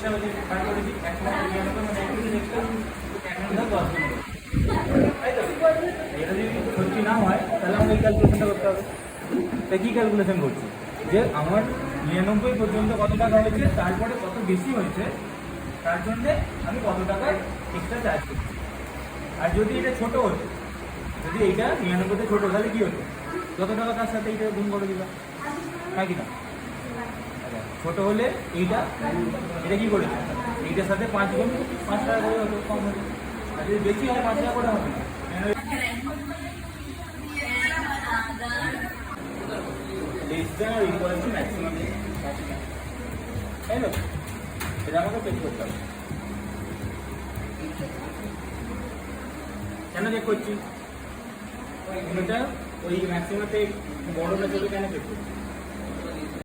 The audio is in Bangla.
এক্সট্রা হচ্ছে 1 মানে 1 এক্সট্রা 10 তাই তো? এটা যদি সত্যি না হয় তাহলে আমাকে এই ক্যালকুলেশনটা করতে হবে। তাই কী ক্যালকুলেশন করছি যে আমার 99 পর্যন্ত কত টাকা হয়েছে, তারপরে কত বেশি হয়েছে তার জন্যে আমি কত টাকা এক্সট্রা চার্জ করছি। আর যদি এটা ছোটো হতো, যদি এইটা 99তে ছোটো, তাহলে কী হতো, যত টাকা তার সাথে এইটা গুণ করে দিবা, হ্যাঁ কি না? ছোটো হলে এইটা এটা কী করেছে, এইটার সাথে 5 গুণ 5 টাকা করে হতো, কম হতো। আর যদি বেশি হয় 5 টাকা করে হবে না। Less than or equal to maximum, তাই না? এটা আমাকে চেক করতে হবে। কেন চেক করছি? এটা ওই ম্যাক্সিমামতে বড়টা ছোটো কেন চেক করছি?